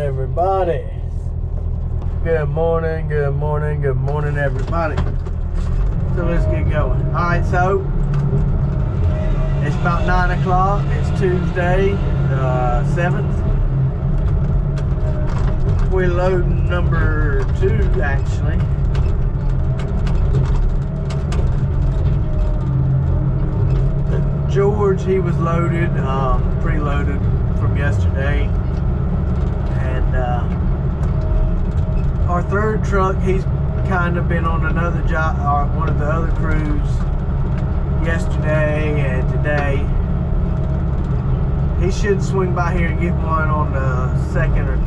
everybody. Good morning, good morning, good morning, everybody. So let's get going. Alright, so it's about 9 o'clock. It's Tuesday, 7th. We're loading number 2, actually. George, he was loaded, preloaded from yesterday. And our third truck, he's kind of been on another job, or one of the other crews yesterday and today. He should swing by here and get one on the second or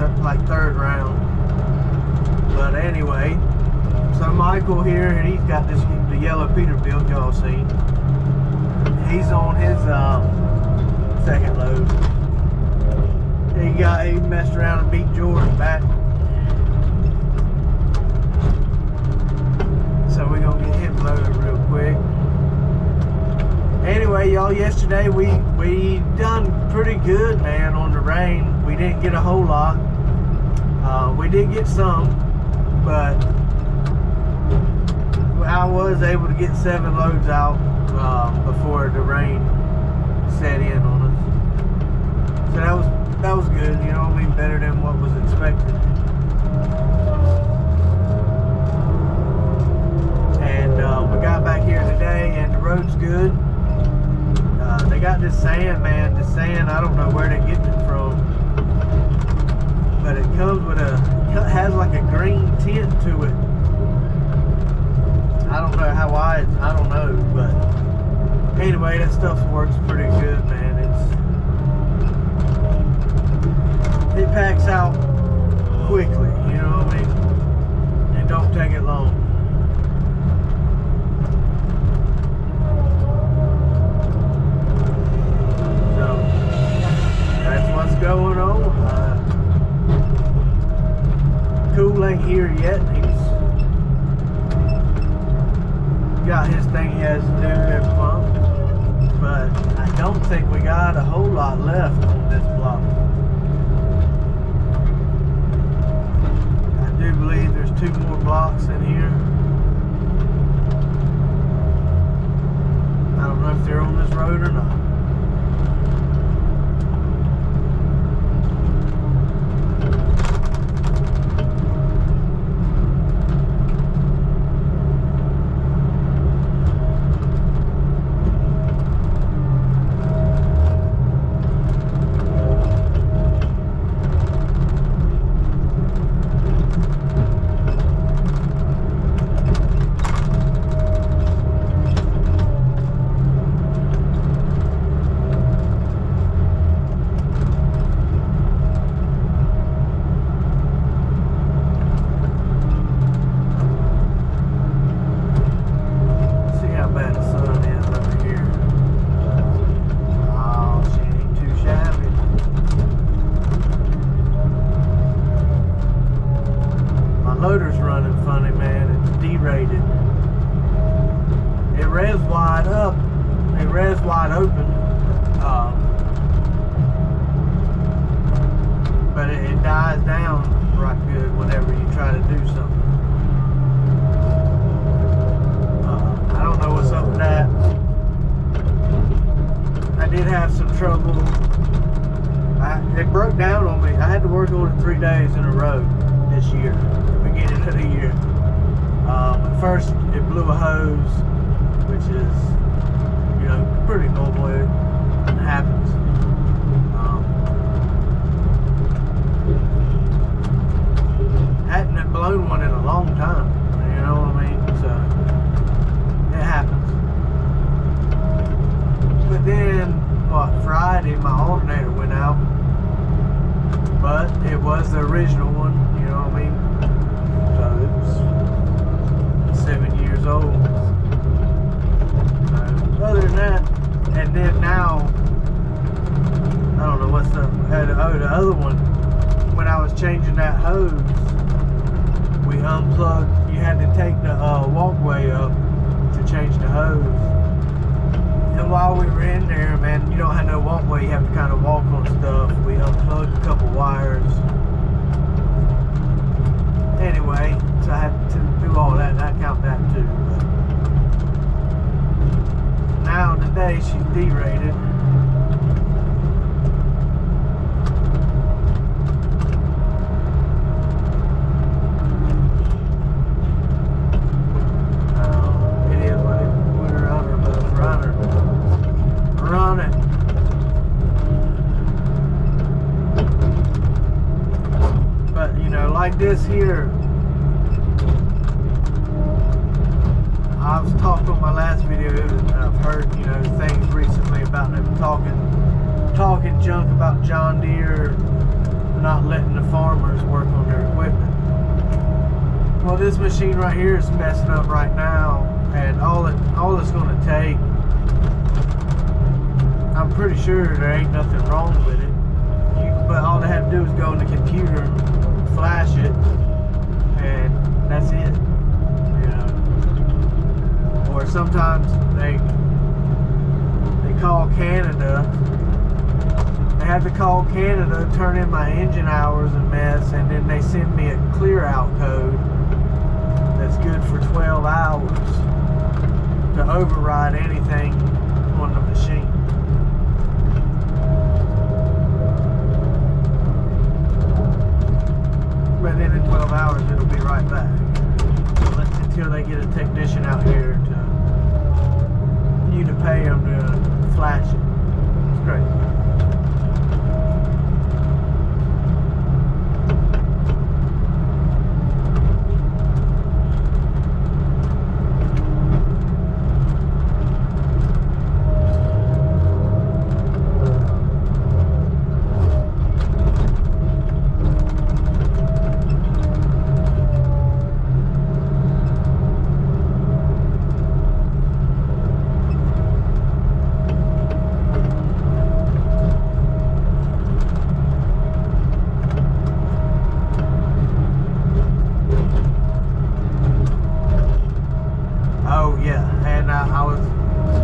third round. But anyway, so Michael here, and he's got the yellow Peterbilt y'all seen. He's on his second load. He messed around and beat George back. So we're gonna get him loaded real quick. Anyway, y'all, yesterday we done pretty good, man, on the rain. We didn't get a whole lot. We did get some, but I was able to get 7 loads out before the rain set in on us. So that was good, you know what I mean, better than what was expected. And we got back here today, and the road's good. They got this sand, man. This sand, I don't know where they're getting it from, but it comes with it has like a green tint to it. I don't know why I don't know, but anyway, that stuff works pretty good, man. It packs out quickly, you know what I mean? It don't take it long. So that's what's going on. Cool ain't here yet. He's got his thing he has to do every month, but I don't think we got a whole lot left on this block. I do believe there's 2 more blocks in here. I don't know if they're on this road or not. Motor's running funny, man. It's derated. It revs wide up. It revs wide open. But it dies down right good whenever you try to do something. I don't know what's up with that. I did have some trouble. It broke down on me. I had to work on it 3 days in a row this year. Beginning of the year. At first it blew a hose, which is, you know, pretty normal. It happens. Hadn't blown one in a long time, you know what I mean? So it happens. But then Friday my alternator went out, but it was the original one, you know what I mean? So it was 7 years old. Other than that, and then now, I don't know what's the other one, when I was changing that hose, we unplugged, you had to take the walkway up to change the hose. And while we were in there, man, you don't have no walkway, you have to kind of walk on stuff. We unplugged a couple wires like this here. I was talking on my last video, and I've heard, you know, things recently about them talking junk about John Deere not letting the farmers work on their equipment. Well, this machine right here is messing up right now, and all it's going to take, I'm pretty sure there ain't nothing wrong with it. But all they have to do is go on the computer, flash it, and that's it. You know. Or sometimes they call Canada. They have to call Canada, turn in my engine hours and mess, and then they send me a clear out code that's good for 12 hours to override anything on the machine. But then in 12 hours it'll be right back. Until they get a technician out here to pay them to flash it. It's crazy.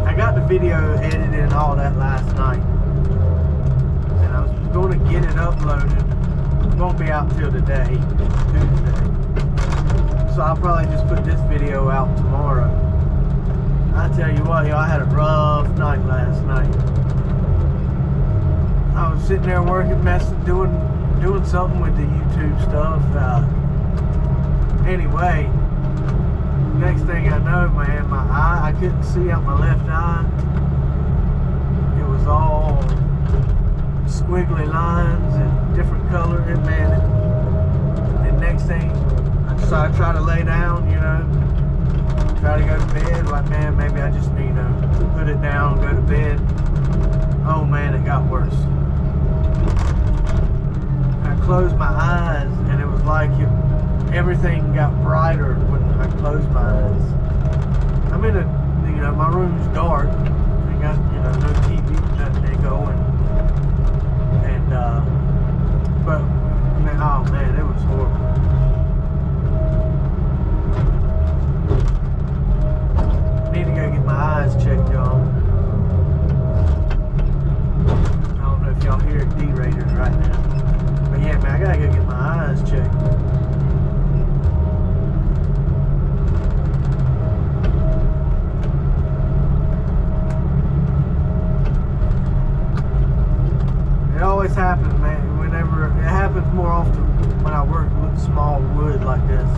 I got the video edited and all that last night, and I was going to get it uploaded. It won't be out till today, Tuesday, so I'll probably just put this video out tomorrow. I tell you what, y'all, I had a rough night last night. I was sitting there working, doing something with the YouTube stuff. Anyway, next thing I know, man, my eye, I couldn't see out my left eye. It was all squiggly lines and different color. And man, and next thing, so I try to lay down, you know, try to go to bed. Like, man, maybe I just need to put it down, go to bed. Oh man, it got worse. I closed my eyes, and it was like everything got brighter when I closed my eyes. I'm in a, you know, my room's dark. I got, you know, no TV, nothing going. And, but, man, oh man, it was horrible. I need to go get my eyes checked, y'all. I don't know if y'all hear D-Raiders right now. But yeah, man, I gotta go get my eyes checked. It always happens, man. Whenever it happens more often when I work with small wood like this.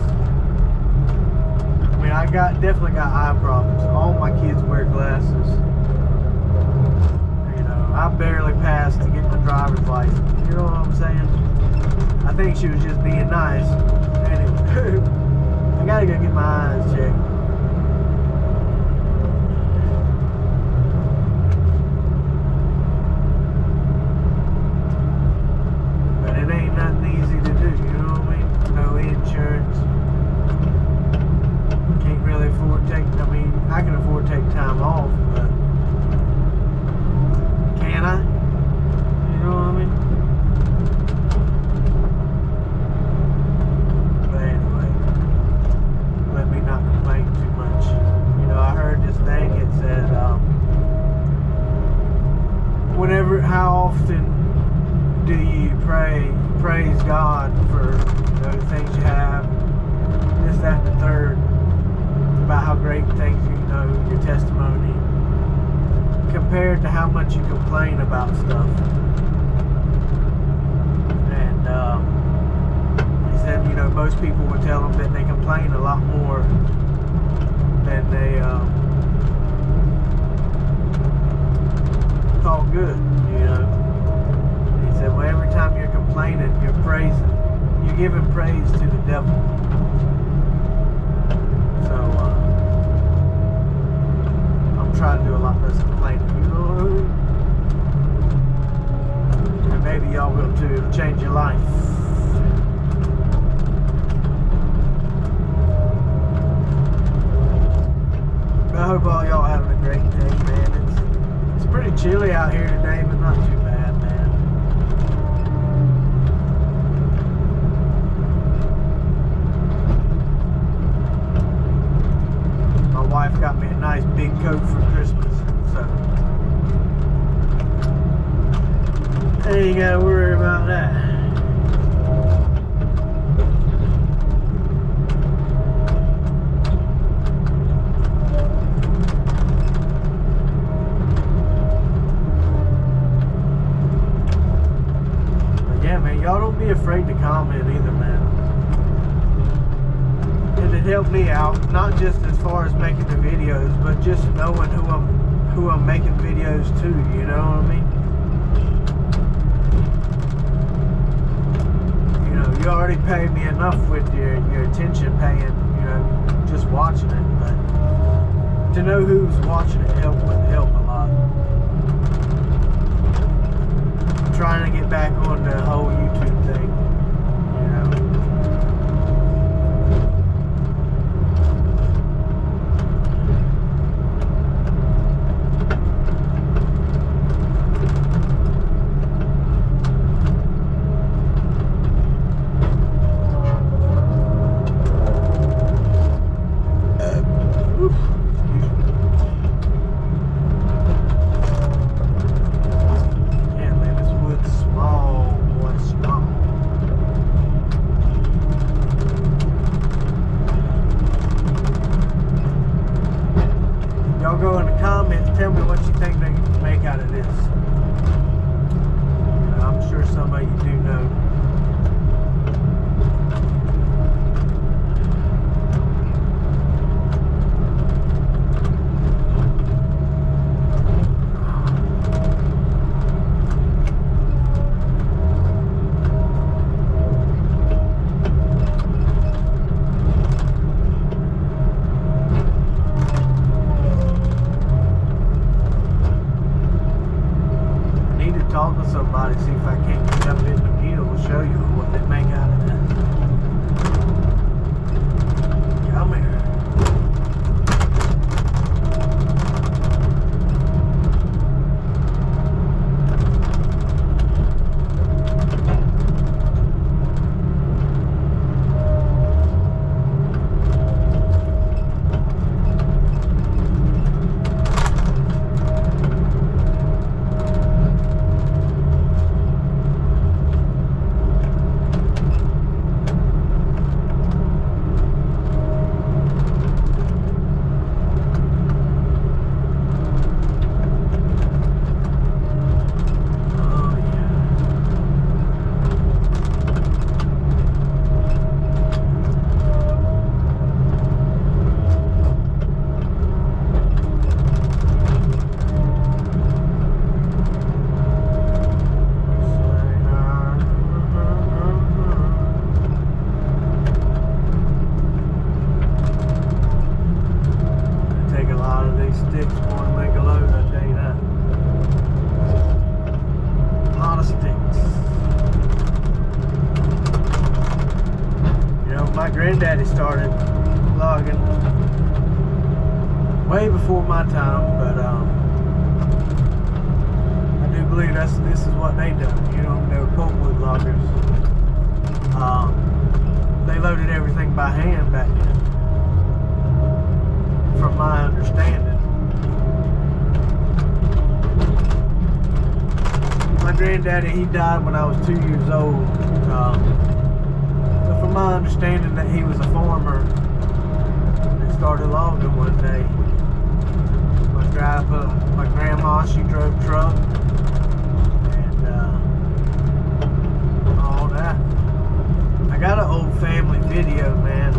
I mean, I definitely got eye problems. All my kids wear glasses. You know, I barely passed to get my driver's license. You know what I'm saying? I think she was just being nice. Anyway, I gotta go get my eyes checked. I can afford to take time off, but can I? You know what I mean? But anyway, let me not complain too much. You know, I heard this thing, it said, how often do you praise God for, you know, the things you have, this, that, and the third, about how great things, you know, your testimony, compared to how much you complain about stuff. And he said, you know, most people would tell them that they complain a lot more than they talk good, you know. He said, well, every time you're complaining, you're praising. You giving praise to the devil. So I'm trying to do a lot less complaining, you know, and maybe y'all will too. It'll change your life. I hope all y'all having a great day, man. It's pretty chilly out here today, but not too bad, man. My wife got me a nice big coat for Christmas, so I ain't gotta worry about that. Y'all don't be afraid to comment either, man. And it helped me out, not just as far as making the videos, but just knowing who I'm making videos to, you know what I mean? You know, you already pay me enough with your attention paying, you know, just watching it, but to know who's watching it would help a lot. Trying to get back on the whole YouTube thing, you know. Go in the comments, tell me what you think they can make out of this. I'm sure some of you do know. Talk to somebody, see if I can't jump in the needle and show you what they make out of this. Come here. Sticks want to make a load, I tell you that. A lot of sticks. You know, my granddaddy started logging way before my time, but I do believe this is what they done. You know, they were pulpwood loggers. They loaded everything by hand back then, from my understanding. My granddaddy, he died when I was 2 years old. But from my understanding that he was a farmer and started logging one day. My grandma, she drove truck and all that. I got an old family video, man.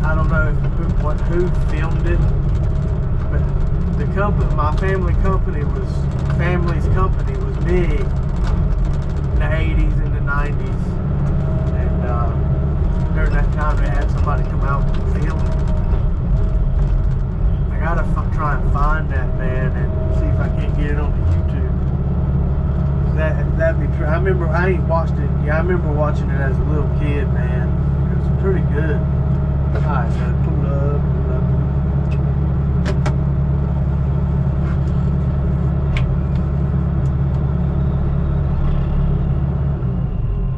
I don't know who filmed it, but the company, my family's company was big in the 80s and the 90s. that'd be true. I remember, I ain't watched it. Yeah, I remember watching it as a little kid, man. It was pretty good. Alright, so pull up.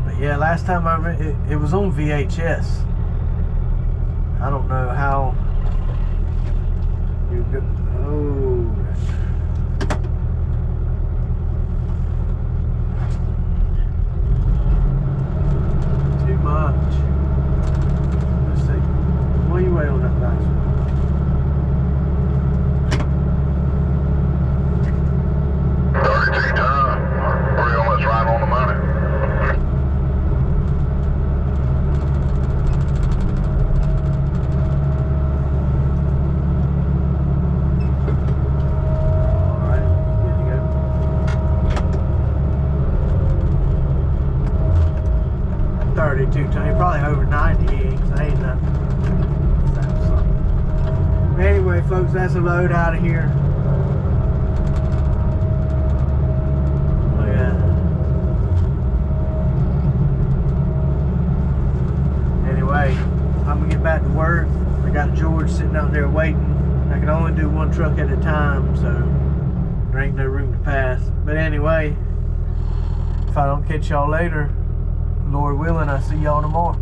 But yeah, last time I read it, it was on VHS. I don't know how you go. Oh. Too much. Let's see. What are you waiting on that last one? Pretty much right on the money. Alright, good to go. 32 times, probably over 90, because I ain't nothing. Anyway, folks, that's a load out of here. Look at that. Anyway, I'm gonna get back to work. I got George sitting out there waiting. I can only do one truck at a time, so there ain't no room to pass. But anyway, if I don't catch y'all later, Lord willing, I'll see y'all tomorrow.